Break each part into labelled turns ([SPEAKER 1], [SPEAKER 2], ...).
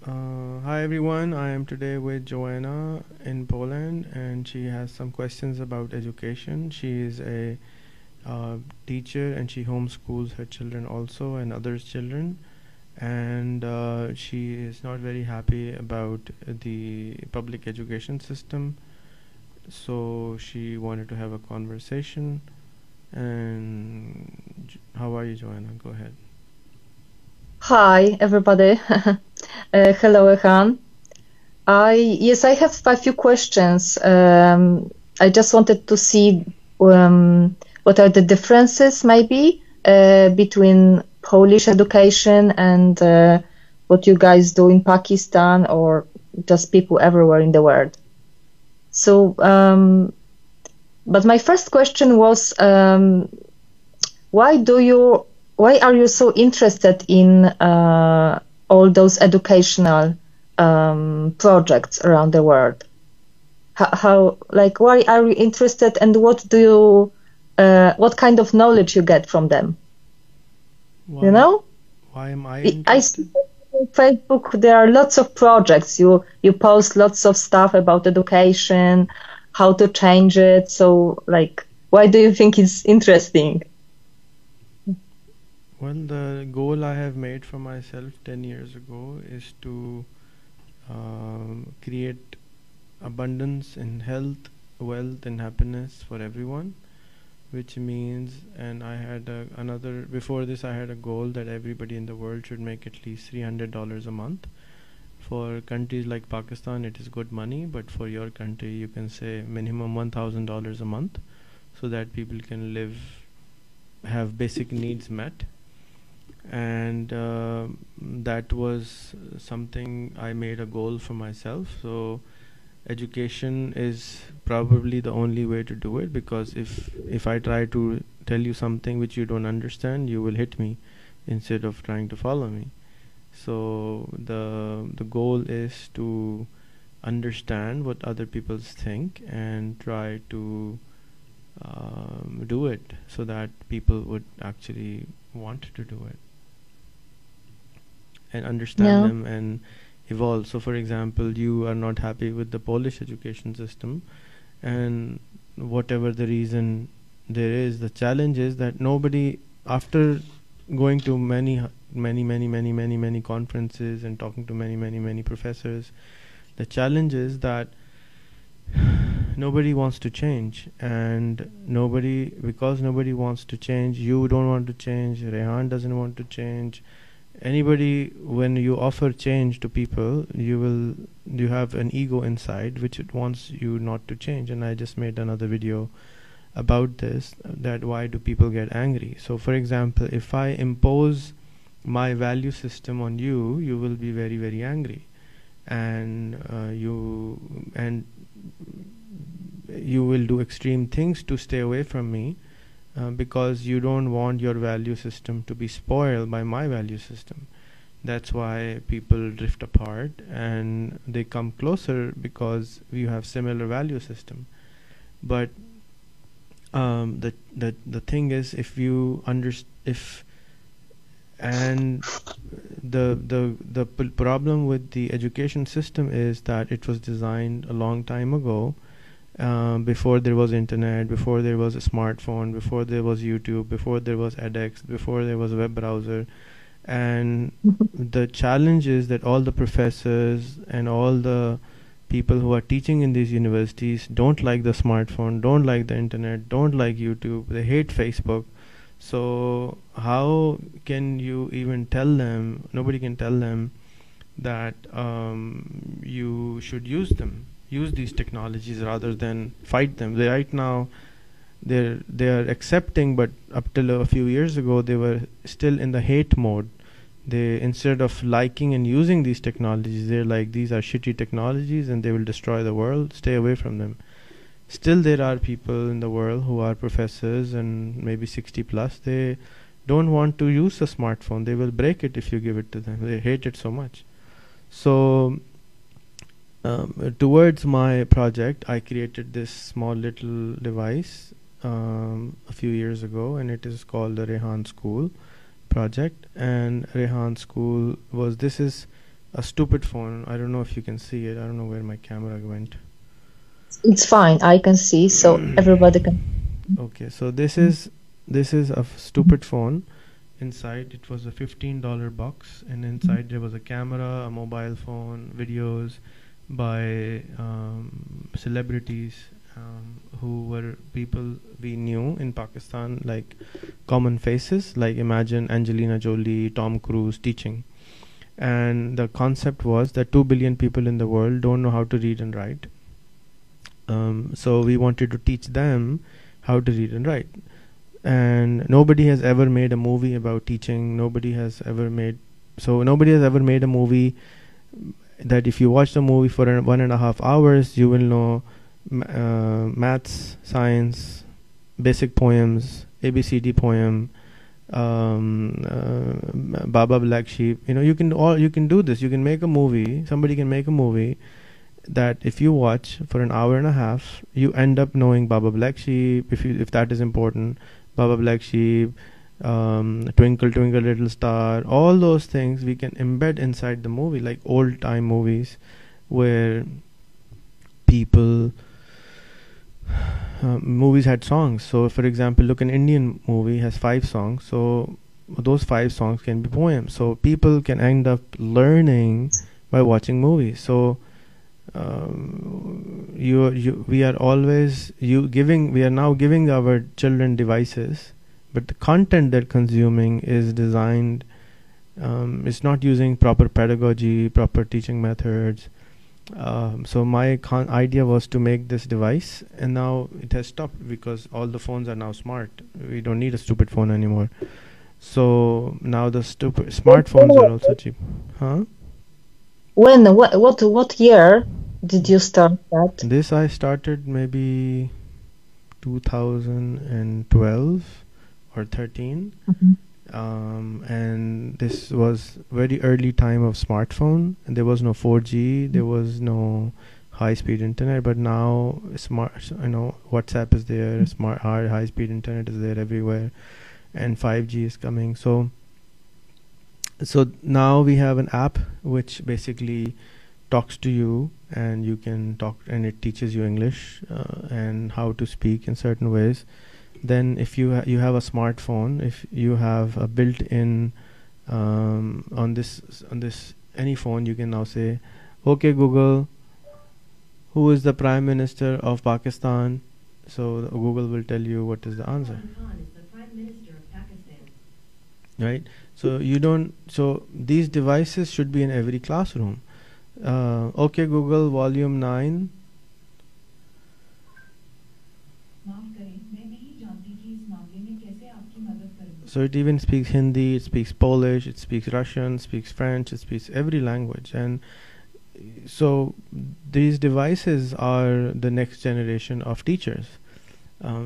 [SPEAKER 1] Hi everyone, I am today with Joanna in Poland and she has some questions about education. She is a teacher and she homeschools her children also and others' children, and she is not very happy about the public education system, so she wanted to have a conversation. And how are you, Joanna? Go ahead.
[SPEAKER 2] Hi, everybody. Hello, Rehan. Yes, I have a few questions. I just wanted to see what are the differences, maybe, between Polish education and what you guys do in Pakistan or just people everywhere in the world. So, but my first question was, why are you so interested in all those educational projects around the world? Why are you interested, and what kind of knowledge you get from them? You know?
[SPEAKER 1] Why am I
[SPEAKER 2] I
[SPEAKER 1] interested?
[SPEAKER 2] see on Facebook there are lots of projects. You post lots of stuff about education, how to change it. So, why do you think it's interesting?
[SPEAKER 1] Well, the goal I have made for myself 10 years ago is to create abundance in health, wealth, and happiness for everyone, which means, and I had before this, I had a goal that everybody in the world should make at least $300 a month. For countries like Pakistan, it is good money, but for your country, you can say minimum $1,000 a month so that people can have basic needs met. And that was something I made a goal for myself. So education is probably the only way to do it, because if I try to tell you something which you don't understand, you will hit me instead of trying to follow me. So the goal is to understand what other people think and try to do it so that people would actually want to do it and understand them and evolve. So for example, you are not happy with the Polish education system, and whatever the reason there is, the challenge is that nobody, after going to many conferences and talking to many professors, the challenge is that nobody wants to change, and because nobody wants to change, you don't want to change, Rehan doesn't want to change. Anybody, when you offer change to people, you have an ego inside which it wants you not to change. And I just made another video about this, that why do people get angry. So for example, if I impose my value system on you, you will be very angry, and you will do extreme things to stay away from me, because you don't want your value system to be spoiled by my value system. That's why people drift apart and they come closer, because we have similar value system. But the thing is, if you the problem with the education system is that it was designed a long time ago, before there was internet, before there was a smartphone, before there was YouTube, before there was edX, before there was a web browser. And the challenge is that all the professors and all the people who are teaching in these universities don't like the smartphone, don't like the internet, don't like YouTube, they hate Facebook. So how can you even tell them? Nobody can tell them that you should use these technologies rather than fight them. Right now they are accepting, but up till a few years ago they were still in the hate mode. They, instead of liking and using these technologies, they're like, these are shitty technologies and they will destroy the world, stay away from them. Still there are people in the world who are professors and maybe 60 plus, they don't want to use a smartphone. They will break it if you give it to them. They hate it so much. So towards my project, I created this small little device a few years ago, and it is called the Rehan School project. And Rehan School this is a stupid phone. I don't know if you can see it. I don't know where my camera went.
[SPEAKER 2] It's fine. I can see, so everybody can.
[SPEAKER 1] Okay, so this is a stupid phone. Inside it was a $15 box, and inside there was a camera, a mobile phone, videos by celebrities who were people we knew in Pakistan, like common faces, like imagine Angelina Jolie, Tom Cruise teaching. And the concept was that 2 billion people in the world don't know how to read and write. So we wanted to teach them how to read and write. And nobody has ever made a movie about teaching. Nobody has ever made a movie that if you watch the movie for 1.5 hours, you will know maths, science, basic poems, ABCD poem, Baba Black Sheep. You can do this. You can make a movie. Somebody can make a movie that if you watch for an hour and a half, you end up knowing Baba Black Sheep, if that is important. Baba Black Sheep, Twinkle Twinkle Little Star, all those things we can embed inside the movie, like old time movies where people movies had songs. So for example, look, an Indian movie has 5 songs, so those 5 songs can be poems, so people can end up learning by watching movies. So we are now giving our children devices, but the content they're consuming is designed, it's not using proper pedagogy, proper teaching methods. So my idea was to make this device, and now it has stopped because all the phones are now smart. We don't need a stupid phone anymore. So now the stupid smartphones are also cheap. Huh?
[SPEAKER 2] What year did you start that?
[SPEAKER 1] This I started maybe 2012 or 13. And this was very early time of smartphone, and there was no 4G, there was no high-speed internet. But now WhatsApp is there, high-speed internet is there everywhere, and 5G is coming. So now we have an app which basically talks to you, and you can talk, and it teaches you English and how to speak in certain ways. Then if you have a smartphone, if you have a built-in on this any phone, you can now say, okay Google, who is the Prime Minister of Pakistan? So Google will tell you what is the answer.
[SPEAKER 3] Khan is the Prime Minister of Pakistan.
[SPEAKER 1] Right? So these devices should be in every classroom. Okay Google, volume 9. So it even speaks Hindi, it speaks Polish, it speaks Russian, it speaks French, it speaks every language. And so these devices are the next generation of teachers.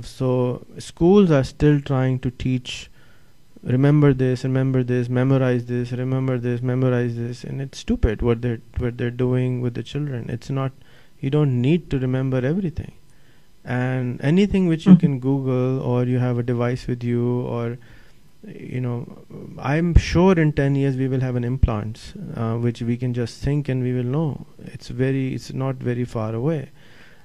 [SPEAKER 1] So schools are still trying to teach, remember this, memorize this, remember this, memorize this, and it's stupid what they're doing with the children. It's not, you don't need to remember everything. And anything which you can Google, or you have a device with you, or I'm sure in 10 years we will have an implant which we can just think and we will know. It's not very far away.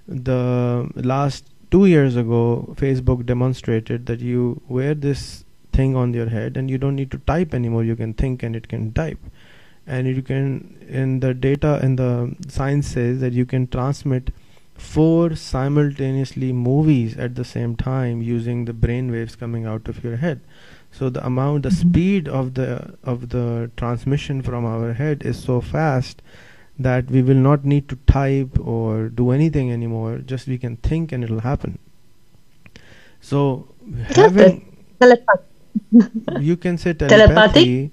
[SPEAKER 1] The last 2 years ago, Facebook demonstrated that you wear this thing on your head and you don't need to type anymore. You can think and it can type. And you can, in the data, in the science says that you can transmit 4 simultaneously movies at the same time using the brain waves coming out of your head. So the speed of the transmission from our head is so fast that we will not need to type or do anything anymore. Just we can think and it'll happen. So you can say telepathy,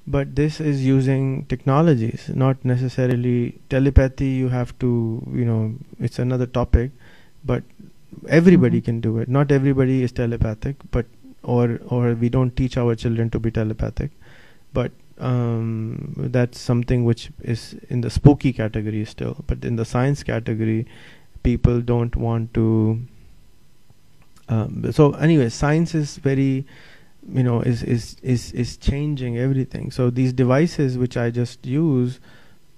[SPEAKER 1] but this is using technologies, not necessarily telepathy. You have to, it's another topic, but everybody can do it. Not everybody is telepathic, but or we don't teach our children to be telepathic, but that's something which is in the spooky category still. But in the science category, people don't want to. So anyway, science is very, is changing everything. So these devices which I just use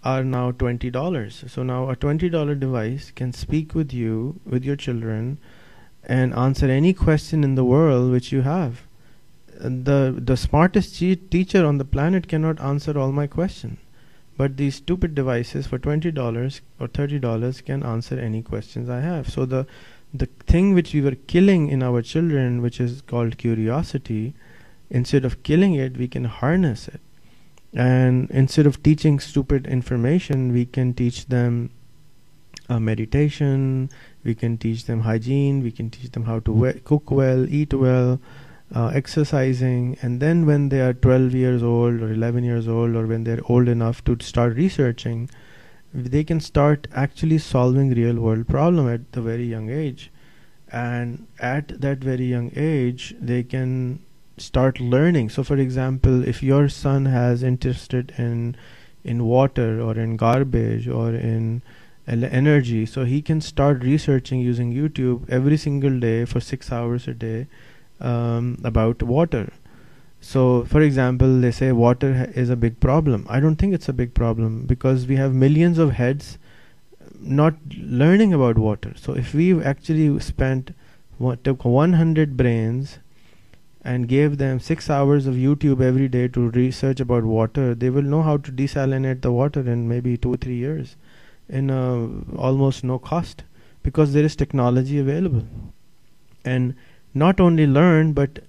[SPEAKER 1] are now $20. So now a $20 device can speak with you, with your children, and answer any question in the world which you have. The smartest teacher on the planet cannot answer all my questions, but these stupid devices for $20 or $30 can answer any questions I have. So the thing which we were killing in our children, which is called curiosity, instead of killing it, we can harness it. And instead of teaching stupid information, we can teach them meditation, we can teach them hygiene, we can teach them how to cook well, eat well, exercising. And then when they are 12 years old or 11 years old, or when they're old enough to start researching, they can start actually solving real world problem at the very young age. And at that very young age, they can start learning. So for example, if your son has interested in water or in garbage or in energy, so he can start researching using YouTube every single day for 6 hours a day about water. So for example, they say water is a big problem. I don't think it's a big problem, because we have millions of heads not learning about water. So if we actually took 100 brains and gave them 6 hours of YouTube every day to research about water, they will know how to desalinate the water in maybe 2-3 years in almost no cost, because there is technology available. And not only learn, but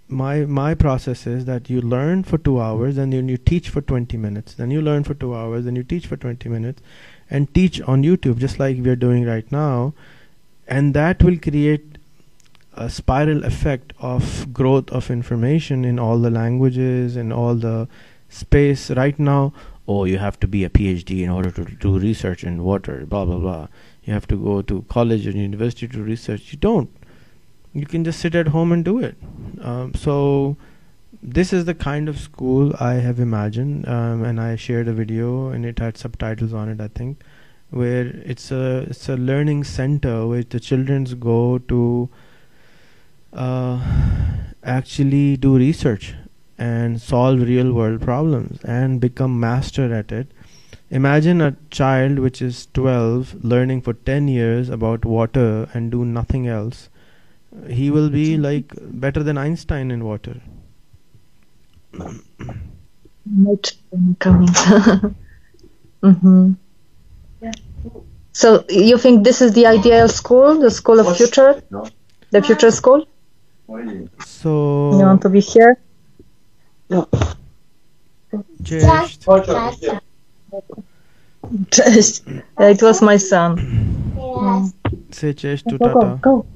[SPEAKER 1] my process is that you learn for 2 hours and then you teach for 20 minutes, then you learn for 2 hours, then you teach for 20 minutes, and teach on YouTube, just like we are doing right now. And that will create a spiral effect of growth of information in all the languages and all the space. Right now, oh, you have to be a PhD in order to do research in water, blah blah blah. You have to go to college and university to research. You don't. You can just sit at home and do it. So this is the kind of school I have imagined, and I shared a video and it had subtitles on it, I think, where it's a learning center where the children go to actually do research and solve real world problems and become master at it. Imagine a child which is 12 learning for 10 years about water and do nothing else. He will be like better than Einstein in water.
[SPEAKER 2] Not coming. Yeah. So you think this is the ideal school, the school of future, the future school?
[SPEAKER 1] So
[SPEAKER 2] You want to be here?
[SPEAKER 1] Cześć.
[SPEAKER 2] Cześć. It was my son.
[SPEAKER 1] Say cześć to
[SPEAKER 2] Go,
[SPEAKER 1] Tata.
[SPEAKER 2] go.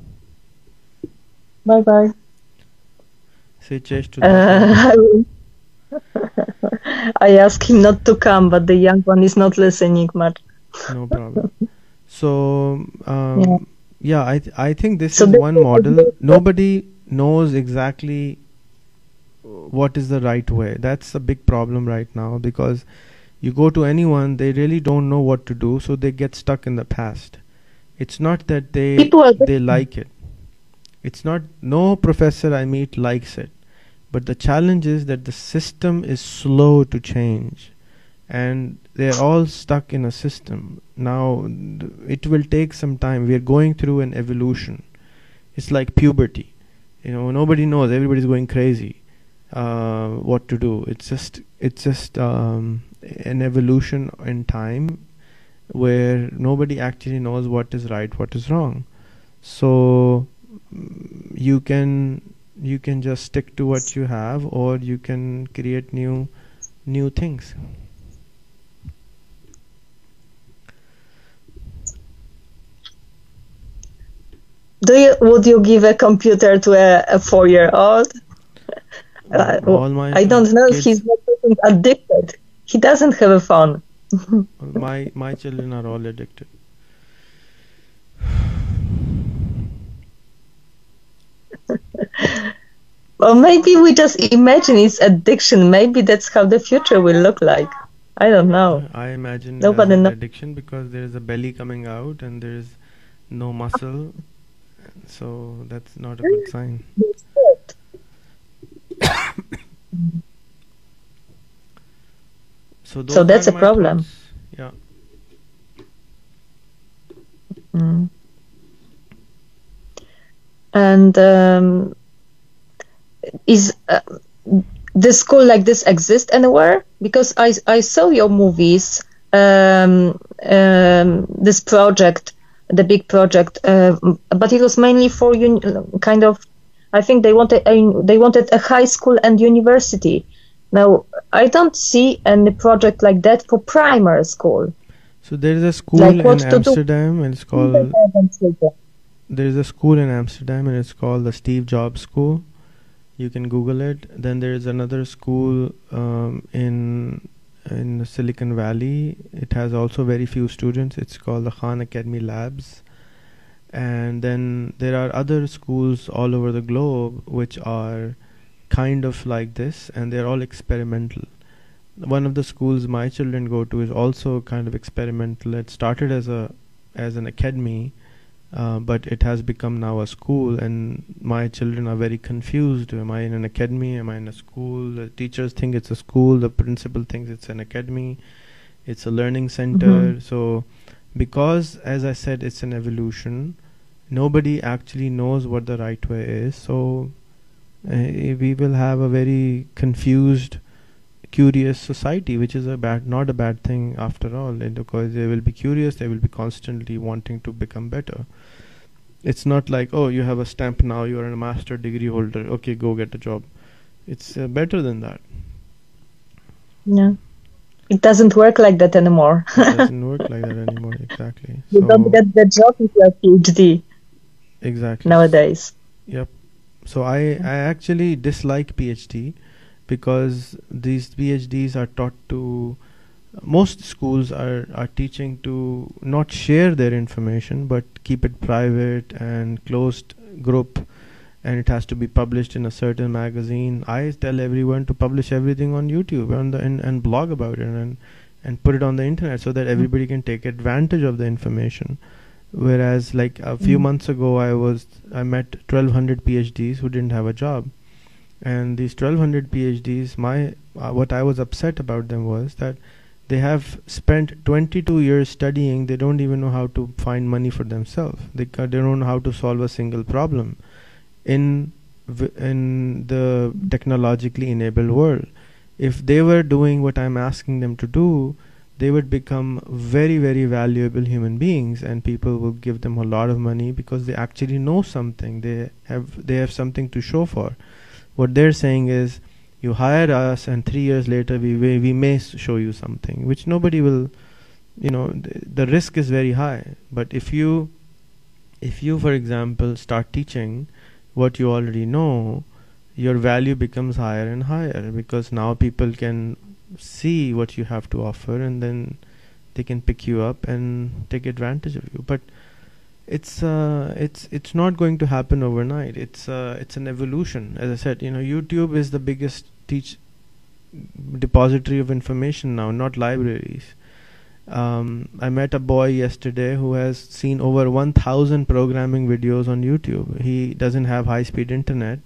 [SPEAKER 2] Bye bye.
[SPEAKER 1] Say cześć to Tata.
[SPEAKER 2] I asked him not to come, but the young one is not listening much.
[SPEAKER 1] No problem. So yeah, I think this
[SPEAKER 2] So
[SPEAKER 1] is one model. Nobody knows exactly what is the right way. That's a big problem right now, because you go to anyone, they really don't know what to do, so they get stuck in the past. It's not that they like it. It's not, no professor I meet likes it. But the challenge is that the system is slow to change, and they're all stuck in a system. Now it will take some time. We're going through an evolution. It's like puberty. You know, nobody knows. Everybody's going crazy. What to do? It's just an evolution in time where nobody actually knows what is right, what is wrong. So you can just stick to what you have, or you can create new things.
[SPEAKER 2] Would you give a computer to a 4-year-old? I don't know if he's not addicted. He doesn't have a phone.
[SPEAKER 1] my children are all addicted.
[SPEAKER 2] Well, maybe we just imagine it's addiction. Maybe that's how the future will look like. I don't know.
[SPEAKER 1] I imagine
[SPEAKER 2] Nobody knows.
[SPEAKER 1] addiction, because there is a belly coming out and there is no muscle, so that's not a good sign.
[SPEAKER 2] So that's a problem.
[SPEAKER 1] Yeah.
[SPEAKER 2] Mm. And is this school like this exist anywhere? Because I saw your movies, this project, the big project, but it was mainly for kind of. I think they wanted a high school and university. Now I don't see any project like that for primary school.
[SPEAKER 1] So there is a school
[SPEAKER 2] Like
[SPEAKER 1] in
[SPEAKER 2] what to do?
[SPEAKER 1] Amsterdam, and it's called. There is a school in Amsterdam, and it's called the Steve Jobs School. You can Google it. Then there is another school in the Silicon Valley. It has also very few students. It's called the Khan Academy Labs. And then there are other schools all over the globe which are kind of like this, and they're all experimental. One of the schools my children go to is also kind of experimental. It started as an academy, but it has become now a school, and my children are very confused. Am I in an academy? Am I in a school? The teachers think it's a school. The principal thinks it's an academy. It's a learning center. So because, as I said, it's an evolution, nobody actually knows what the right way is. So we will have a very confused, curious society, which is not a bad thing after all, because they will be curious, they will be constantly wanting to become better. It's not like, oh, you have a stamp now, you are a master degree holder, okay, go get a job. It's better than that.
[SPEAKER 2] Yeah, it doesn't work like that anymore.
[SPEAKER 1] It doesn't work like that anymore. Exactly.
[SPEAKER 2] You don't get the job if you are PhD.
[SPEAKER 1] Exactly.
[SPEAKER 2] Nowadays.
[SPEAKER 1] Yep. So I actually dislike PhD, because these PhDs are taught to, most schools are teaching to not share their information, but keep it private and closed group, and it has to be published in a certain magazine. I tell everyone to publish everything on YouTube and blog about it and put it on the internet, so that everybody can take advantage of the information. Whereas like a few months ago I met 1,200 PhDs who didn't have a job. And these 1,200 PhDs, what I was upset about them was that they have spent 22 years studying. They don't even know how to find money for themselves. They don't know how to solve a single problem in the technologically enabled world. If they were doing what I'm asking them to do, they would become very, very valuable human beings, and people will give them a lot of money because they actually know something. They have something to show for. What they're saying is, you hire us and 3 years later we may show you something, which nobody will, the risk is very high. But if you for example start teaching what you already know, your value becomes higher and higher, because now people can see what you have to offer, and then they can pick you up and take advantage of you. But it's not going to happen overnight. It's an evolution. As I said, YouTube is the biggest depository of information now, not libraries. I met a boy yesterday who has seen over 1,000 programming videos on YouTube. He doesn't have high-speed internet,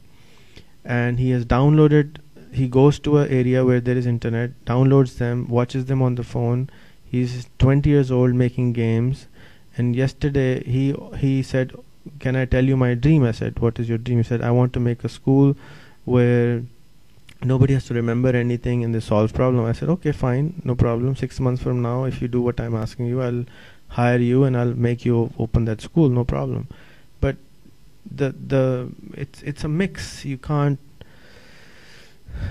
[SPEAKER 1] and he has downloaded. He goes to an area where there is internet, downloads them, watches them on the phone. He's 20 years old, making games. And yesterday he said, "Can I tell you my dream?" I said, "What is your dream?" He said, "I want to make a school where nobody has to remember anything and they solve problem." I said, "Okay, fine, no problem. 6 months from now, if you do what I'm asking you, I'll hire you and I'll make you open that school, no problem." But it's a mix. You can't.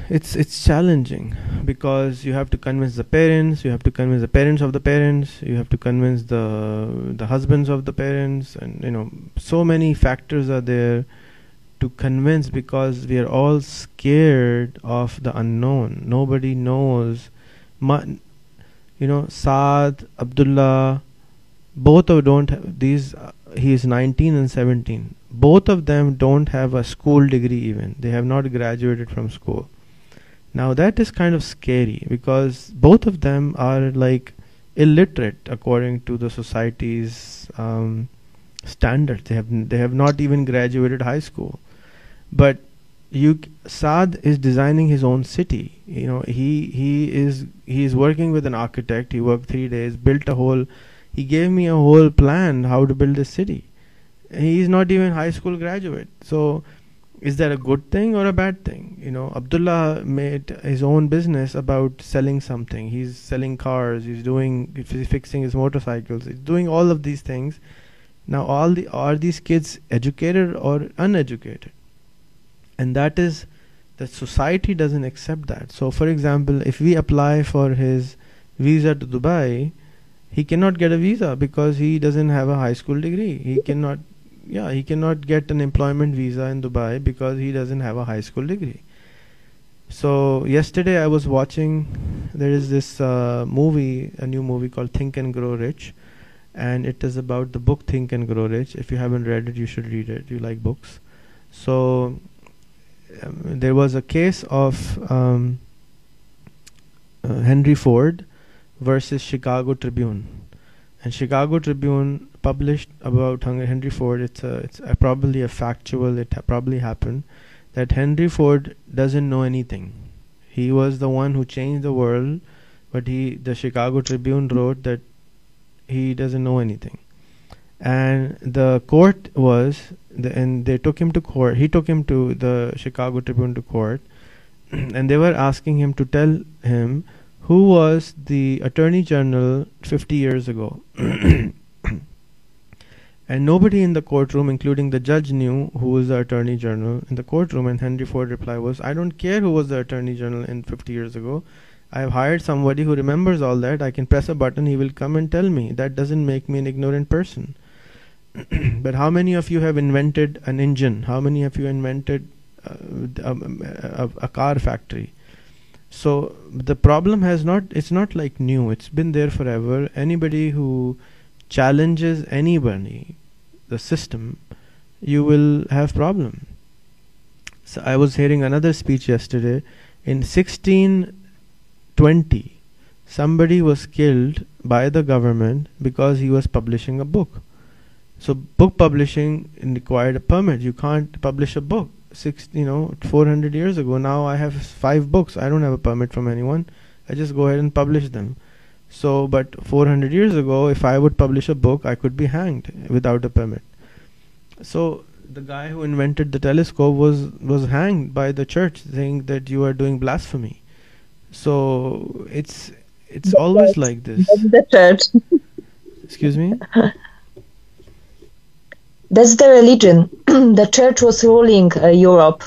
[SPEAKER 1] It's challenging, because you have to convince the parents, you have to convince the parents of the parents, you have to convince the husbands of the parents, and so many factors are there to convince, because we are all scared of the unknown. Nobody knows. Saad, Abdullah, both of don't have these. He is 19 and 17. Both of them don't have a school degree even. They have not graduated from school. Now that is kind of scary, because both of them are like illiterate according to the society's standards. They have not even graduated high school. But Saad is designing his own city. You know, he is working with an architect. He worked 3 days, built a whole. He gave me a whole plan how to build a city. He is not even high school graduate. So, is that a good thing or a bad thing? You know, Abdullah made his own business about selling something. He's selling cars. He's fixing his motorcycles. He's doing all of these things. Now, are these kids educated or uneducated? And that is, the society doesn't accept that. So, for example, if we apply for his visa to Dubai, he cannot get a visa because he doesn't have a high school degree. He cannot get an employment visa in Dubai because he doesn't have a high school degree. So yesterday I was watching, there is this movie, a new movie called Think and Grow Rich, and it is about the book Think and Grow Rich. If you haven't read it, you should read it. You like books. So there was a case of Henry Ford versus Chicago Tribune, and Chicago Tribune published about Henry Ford. It's probably a factual. It probably happened that Henry Ford doesn't know anything. He was the one who changed the world, but the Chicago Tribune wrote that he doesn't know anything. And the court and they took him to court. He took him to the Chicago Tribune to court, and they were asking him to tell him who was the Attorney General 50 years ago. And nobody in the courtroom, including the judge, knew who was the Attorney General in the courtroom. And Henry Ford's reply was, I don't care who was the Attorney General in 50 years ago. I have hired somebody who remembers all that. I can press a button, he will come and tell me. That doesn't make me an ignorant person. But how many of you have invented an engine? How many of you invented a car factory? So the problem it's not like new. It's been there forever. Anybody who challenges anybody, the system, you will have problem. So I was hearing another speech yesterday. In 1620, somebody was killed by the government because he was publishing a book. So book publishing required a permit. You can't publish a book 400 years ago. Now I have 5 books. I don't have a permit from anyone. I just go ahead and publish them. So, but 400 years ago, if I would publish a book, I could be hanged without a permit. So the guy who invented the telescope was hanged by the church, saying that you are doing blasphemy. So it's always like this.
[SPEAKER 2] The church.
[SPEAKER 1] Excuse me?
[SPEAKER 2] That's the religion. The church was ruling Europe.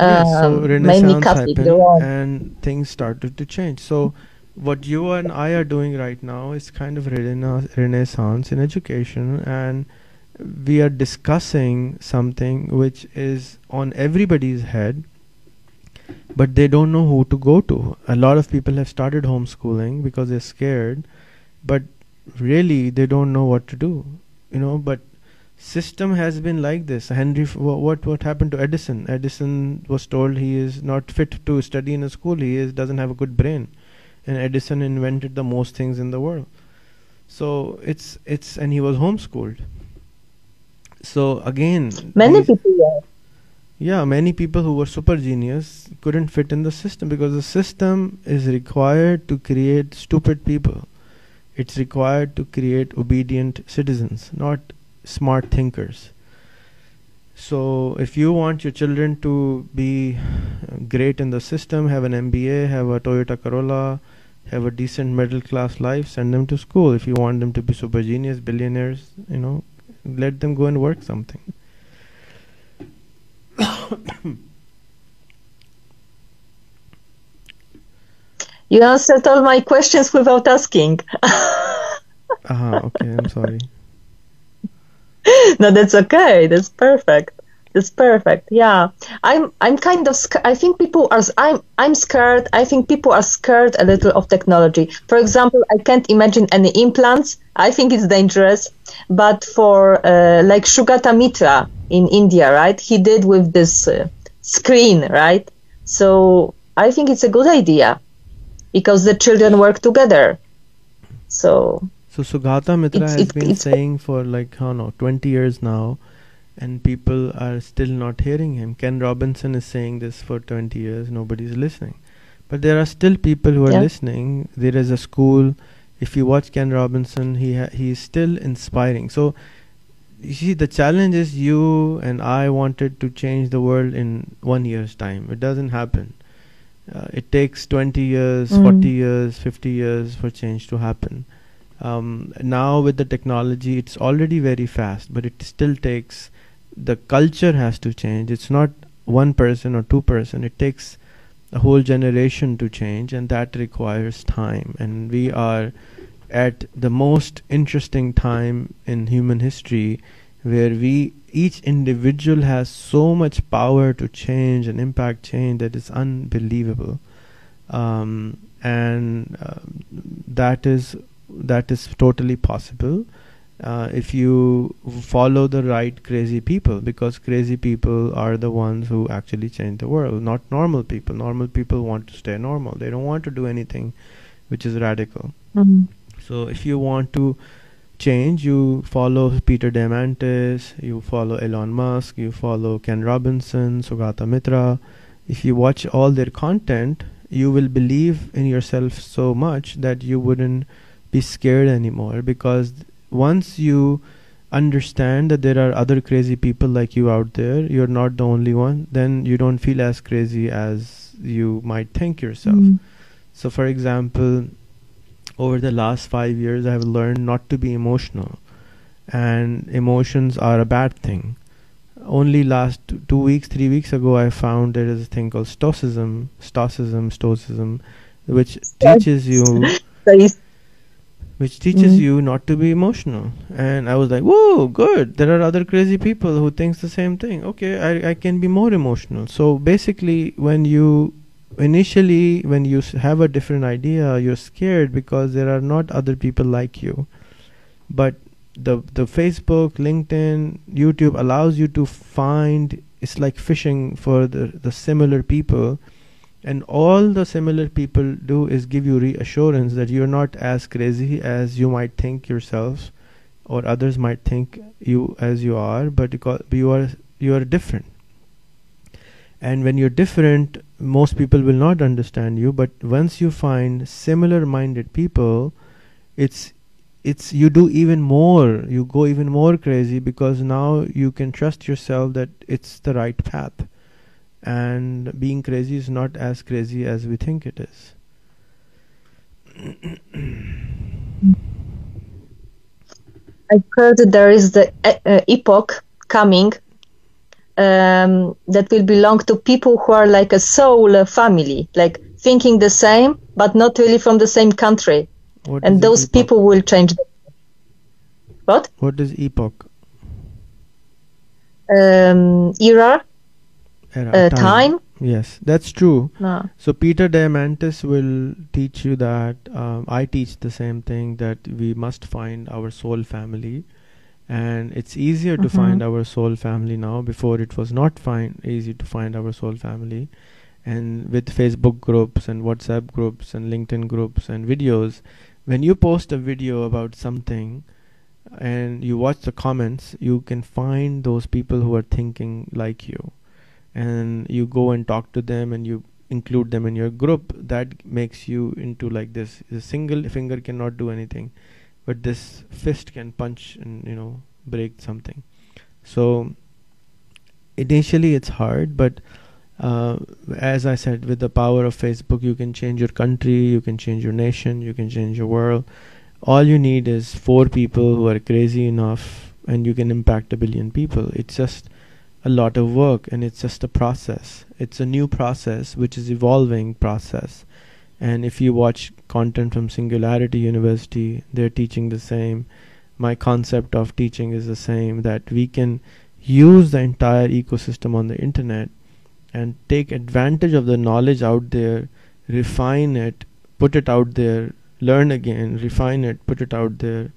[SPEAKER 1] So
[SPEAKER 2] mainly
[SPEAKER 1] Renaissance
[SPEAKER 2] Catholic.
[SPEAKER 1] happened and things started to change. So what you and I are doing right now is kind of renaissance in education, and we are discussing something which is on everybody's head, but they don't know who to go to. A lot of people have started homeschooling because they're scared, but really they don't know what to do, but system has been like this. What happened to Edison? Edison was told he is not fit to study in a school. Doesn't have a good brain. And Edison invented the most things in the world. So and he was homeschooled. So again, many people who were super genius couldn't fit in the system because the system is required to create stupid people. It's required to create obedient citizens, not smart thinkers. So if you want your children to be great in the system, have an MBA, have a Toyota Corolla, have a decent middle class life, send them to school. If you want them to be super genius, billionaires, let them go and work something.
[SPEAKER 2] You answered all my questions without asking.
[SPEAKER 1] Okay, I'm sorry.
[SPEAKER 2] No, that's okay. That's perfect. That's perfect. Yeah, I'm kind of. I think I'm scared. I think people are scared a little of technology. For example, I can't imagine any implants. I think it's dangerous. But for like Sugata Mitra in India, right? He did with this screen, right? So I think it's a good idea because the children work together. So
[SPEAKER 1] Sugata Mitra has been saying for 20 years now, and people are still not hearing him. Ken Robinson is saying this for 20 years, nobody's listening. But there are still people who are listening. There is a school. If you watch Ken Robinson, he is still inspiring. So you see, the challenge is you and I wanted to change the world in 1 year's time. It doesn't happen. It takes 20 years, 40 years, 50 years for change to happen. Now with the technology, it's already very fast, but it still takes, the culture has to change. It's not one person or two person. It takes a whole generation to change, and that requires time. And we are at the most interesting time in human history, where each individual has so much power to change and impact change that is unbelievable. That is totally possible if you follow the right crazy people, because crazy people are the ones who actually change the world, not normal people. Normal people want to stay normal. They don't want to do anything which is radical. So if you want to change, you follow Peter Diamandis, you follow Elon Musk, you follow Ken Robinson, Sugata Mitra. If you watch all their content, you will believe in yourself so much that you wouldn't be scared anymore, because once you understand that there are other crazy people like you out there, you're not the only one, then you don't feel as crazy as you might think yourself. So for example, over the last 5 years, I have learned not to be emotional, and emotions are a bad thing. Only last 2 weeks, 3 weeks ago, I found there is a thing called Stoicism, which teaches you not to be emotional. And I was like, whoa, good. There are other crazy people who thinks the same thing. Okay, I can be more emotional. So basically, when you have a different idea, you're scared because there are not other people like you. But the Facebook, LinkedIn, YouTube allows you to find, it's like fishing for the similar people. And all the similar people do is give you reassurance that you're not as crazy as you might think yourself, or others might think you as you are, but because you are different. And when you're different, most people will not understand you. But once you find similar-minded people, you do even more. You go even more crazy, because now you can trust yourself that it's the right path. And being crazy is not as crazy as we think it is.
[SPEAKER 2] I've heard that there is the epoch coming that will belong to people who are like a soul family, like thinking the same, but not really from the same country. And those people will change. What?
[SPEAKER 1] What is epoch?
[SPEAKER 2] Era. Time.
[SPEAKER 1] Yes, that's true.
[SPEAKER 2] No.
[SPEAKER 1] So Peter Diamandis will teach you that. I teach the same thing, that we must find our soul family. And it's easier to find our soul family now. Before, it was not easy to find our soul family. And with Facebook groups and WhatsApp groups and LinkedIn groups and videos, when you post a video about something and you watch the comments, you can find those people who are thinking like you. And you go and talk to them, and you include them in your group. That makes you into like this. A single finger cannot do anything, but this fist can punch and break something. So initially it's hard, but as I said, with the power of Facebook, you can change your country, you can change your nation, you can change your world. All you need is 4 people who are crazy enough, and you can impact 1 billion people. It's just a lot of work, and it's just a process. It's a new process, which is evolving process. And if you watch content from Singularity University, they're teaching the same. My concept of teaching is the same, that we can use the entire ecosystem on the internet and take advantage of the knowledge out there, refine it, put it out there, learn again, refine it, put it out there.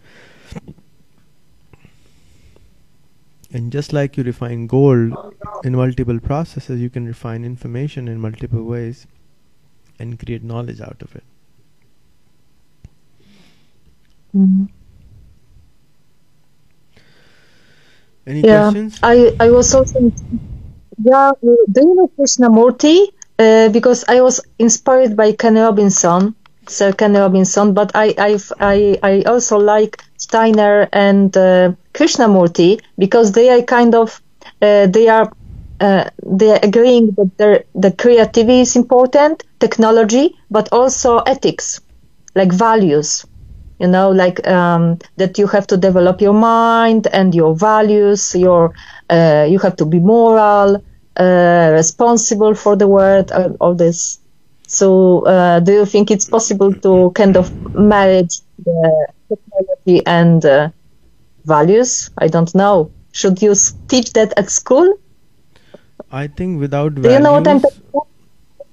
[SPEAKER 1] And just like you refine gold in multiple processes, you can refine information in multiple ways and create knowledge out of it. Any
[SPEAKER 2] Yeah,
[SPEAKER 1] questions?
[SPEAKER 2] I was also, yeah, do you know Krishnamurti? Because I was inspired by Ken Robinson, Sir Ken Robinson, but I also like Steiner and Krishnamurti because they are kind of they are agreeing that the creativity is important, technology, but also ethics, like values. You know, like that you have to develop your mind and your values. You have to be moral, responsible for the world, all this. So, do you think it's possible to kind of marriage the technology and values? I don't know. Should you teach that at school?
[SPEAKER 1] I think without
[SPEAKER 2] Do you know what I'm
[SPEAKER 1] values,
[SPEAKER 2] talking about?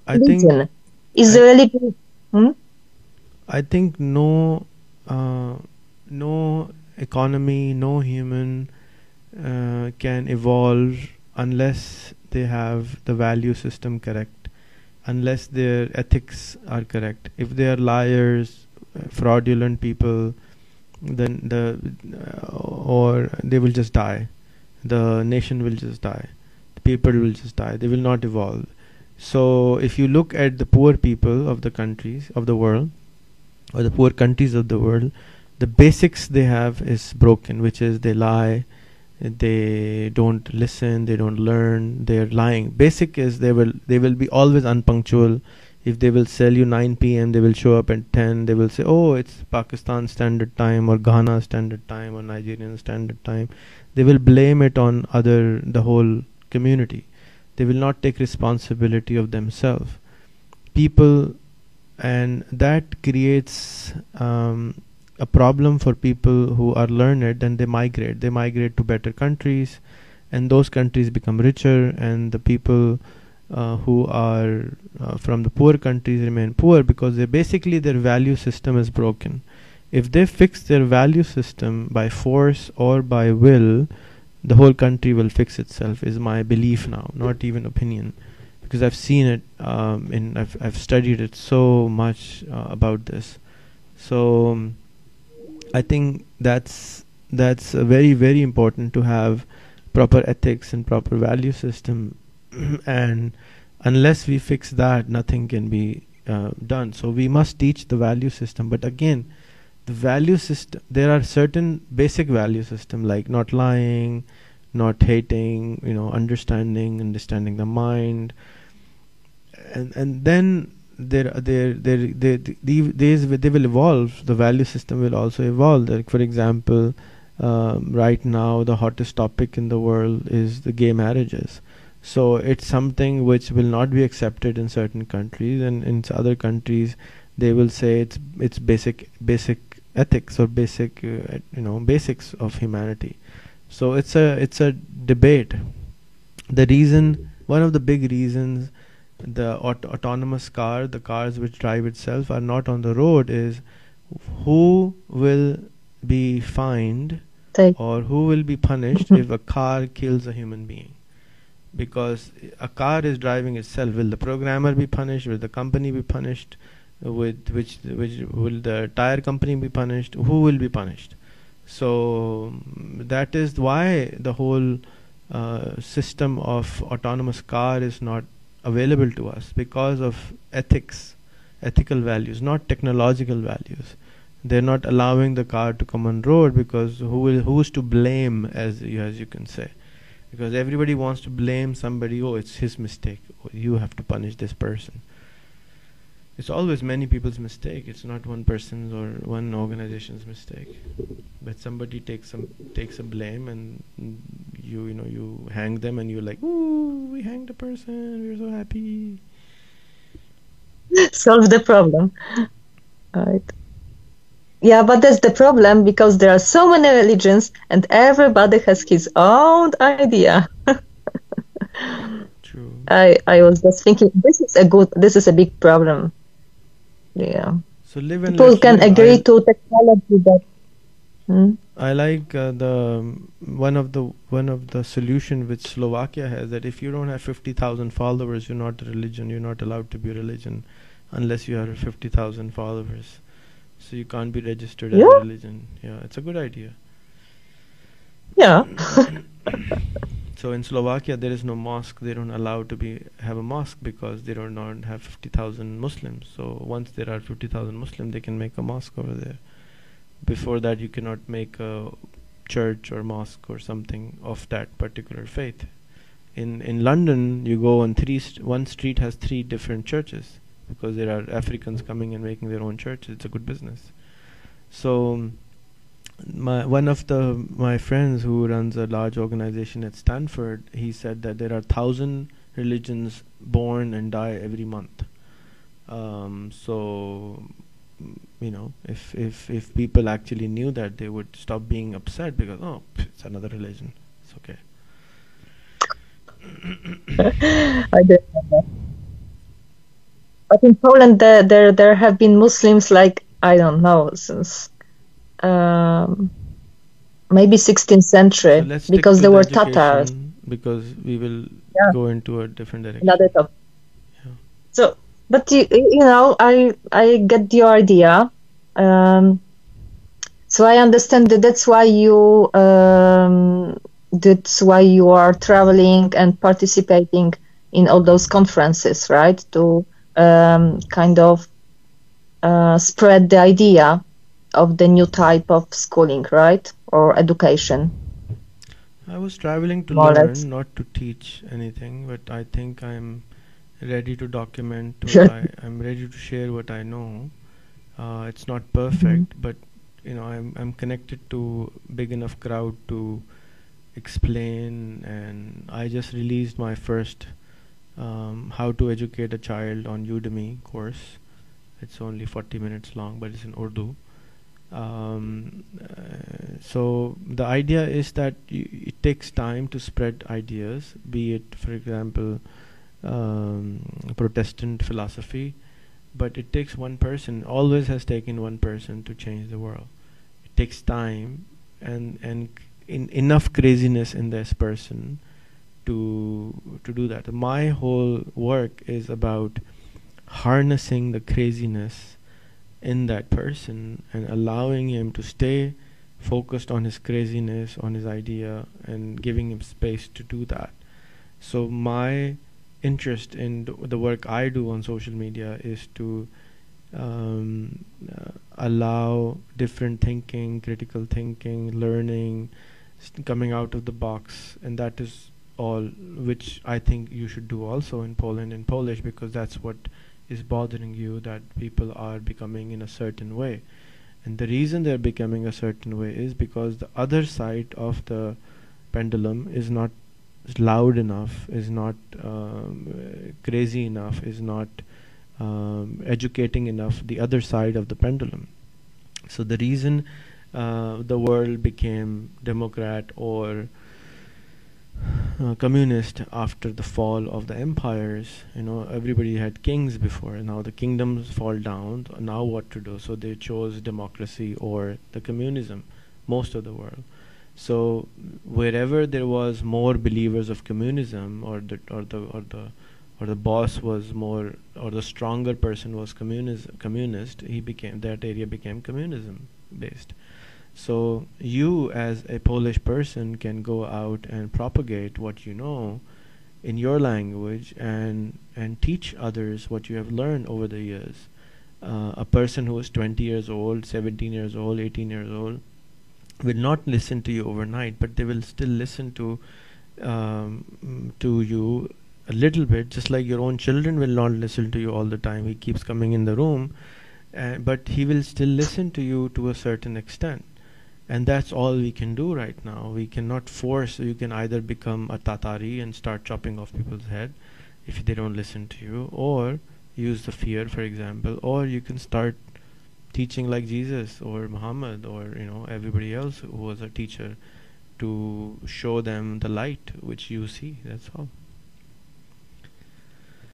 [SPEAKER 1] I think
[SPEAKER 2] Religion. Is
[SPEAKER 1] I,
[SPEAKER 2] religion? Hmm?
[SPEAKER 1] I think no economy, no human can evolve unless they have the value system correct, unless their ethics are correct. If they are liars, fraudulent people, then or they will just die. The nation will just die. The people will just die. They will not evolve. So if you look at the poor people of the countries of the world, or the poor countries of the world, the basics they have is broken, which is they lie, they don't listen, they don't learn, they're lying. Basic is they will be always unpunctual. If they will sell you 9 p.m., they will show up at 10. They will say, oh, it's Pakistan standard time, or Ghana standard time, or Nigerian standard time. They will blame it on the whole community. They will not take responsibility of themselves. People, and that creates a problem for people who are learned, and they migrate to better countries, and those countries become richer, and the people who are from the poor countries remain poor, because their value system is broken. If they fix their value system by force or by will, the whole country will fix itself, is my belief now, not even opinion, because I've seen it I've studied it so much about this. So I think that's very, very important to have proper ethics and proper value system and unless we fix that, nothing can be done. So we must teach the value system, but again, the value system, there are certain basic value system like not lying, not hating, understanding the mind, and then they will evolve. The value system will also evolve. Like for example, right now the hottest topic in the world is the gay marriages. So it's something which will not be accepted in certain countries, and in other countries they will say it's basic ethics or basic basics of humanity. So it's a debate. One of the big reasons the autonomous car, the cars which drive itself, are not on the road is who will be fined or who will be punished if a car kills a human being. Because a car is driving itself. Will the programmer be punished? Will the company be punished? Which will the tire company be punished? Who will be punished? So that is why the whole system of autonomous car is not available to us, because of ethical values, not technological values. They're not allowing the car to come on road because who's to blame, as you can say, because everybody wants to blame somebody. Oh, it's his mistake. Oh, you have to punish this person. It's always many people's mistake. It's not one person's or one organization's mistake. But somebody takes a blame, and you hang them, and you're like, ooh, we hanged a person. We're so happy.
[SPEAKER 2] Solve the problem. Right. Yeah, but that's the problem, because there are so many religions and everybody has his own idea.
[SPEAKER 1] True.
[SPEAKER 2] I was just thinking this is a big problem. Yeah.
[SPEAKER 1] So live and
[SPEAKER 2] people
[SPEAKER 1] let
[SPEAKER 2] can
[SPEAKER 1] live.
[SPEAKER 2] agree to technology, but
[SPEAKER 1] I like the one of the solution which Slovakia has, that if you don't have 50,000 followers, you're not a religion. You're not allowed to be a religion unless you have 50,000 followers. So you can't be registered as a religion. Yeah, it's a good idea.
[SPEAKER 2] Yeah.
[SPEAKER 1] So in Slovakia there is no mosque. They don't allow to have a mosque because they don't have 50,000 Muslims. So once there are 50,000 Muslims, they can make a mosque over there. Before that, you cannot make a church or mosque or something of that particular faith. In London, you go on one street has 3 different churches because there are Africans coming and making their own churches. It's a good business. So one of my friends who runs a large organization at Stanford, he said that there are 1,000 religions born and die every month. So you know, if people actually knew that, they would stop being upset because, oh, it's another religion. It's okay.
[SPEAKER 2] I don't know. But in Poland, there have been Muslims, like, I don't know, since maybe 16th century,
[SPEAKER 1] So
[SPEAKER 2] because there were Tatars.
[SPEAKER 1] Because we will go into a different direction.
[SPEAKER 2] Another topic.
[SPEAKER 1] Yeah.
[SPEAKER 2] So, but you know, I get your idea. So I understand that that's why you are traveling and participating in all those conferences, right? To kind of spread the idea of the new type of schooling, right? Or education.
[SPEAKER 1] I was traveling to learn, not to teach anything, but I think I'm ready to document I'm ready to share what I know. It's not perfect, but you know, I'm connected to big enough crowd to explain, and I just released my first how to educate a child on Udemy course. It's only 40 minutes long, but it's in Urdu. So the idea is that it takes time to spread ideas, be it, for example, Protestant philosophy, but it takes one person, always has taken one person to change the world. It takes time and enough craziness in this person to do that. My whole work is about harnessing the craziness in that person and allowing him to stay focused on his craziness, on his idea, and giving him space to do that. So my interest in the work I do on social media is to allow different thinking, critical thinking, learning, coming out of the box, and that is all which I think you should do also in Poland, in Polish, because that's what is bothering you, that people are becoming in a certain way. And the reason they're becoming a certain way is because the other side of the pendulum is not loud enough, is not crazy enough, is not educating enough the other side of the pendulum. So the reason the world became democrat or communist after the fall of the empires, you know, everybody had kings before, and now the kingdoms fall down. Now what to do? So they chose democracy or the communism, most of the world. So wherever there was more believers of communism, or the boss was more, or the stronger person was communist, that area became communism based. So you as a Polish person can go out and propagate what you know in your language and teach others what you have learned over the years. A person who is 20 years old, 17 years old, 18 years old will not listen to you overnight, but they will still listen to you a little bit, just like your own children will not listen to you all the time. He keeps coming in the room, but he will still listen to you to a certain extent. And that's all we can do right now. We cannot force. You can either become a Tatari and start chopping off people's head if they don't listen to you, or use the fear, for example, or you can start teaching like Jesus or Muhammad or, you know, everybody else who was a teacher, to show them the light which you see. That's all.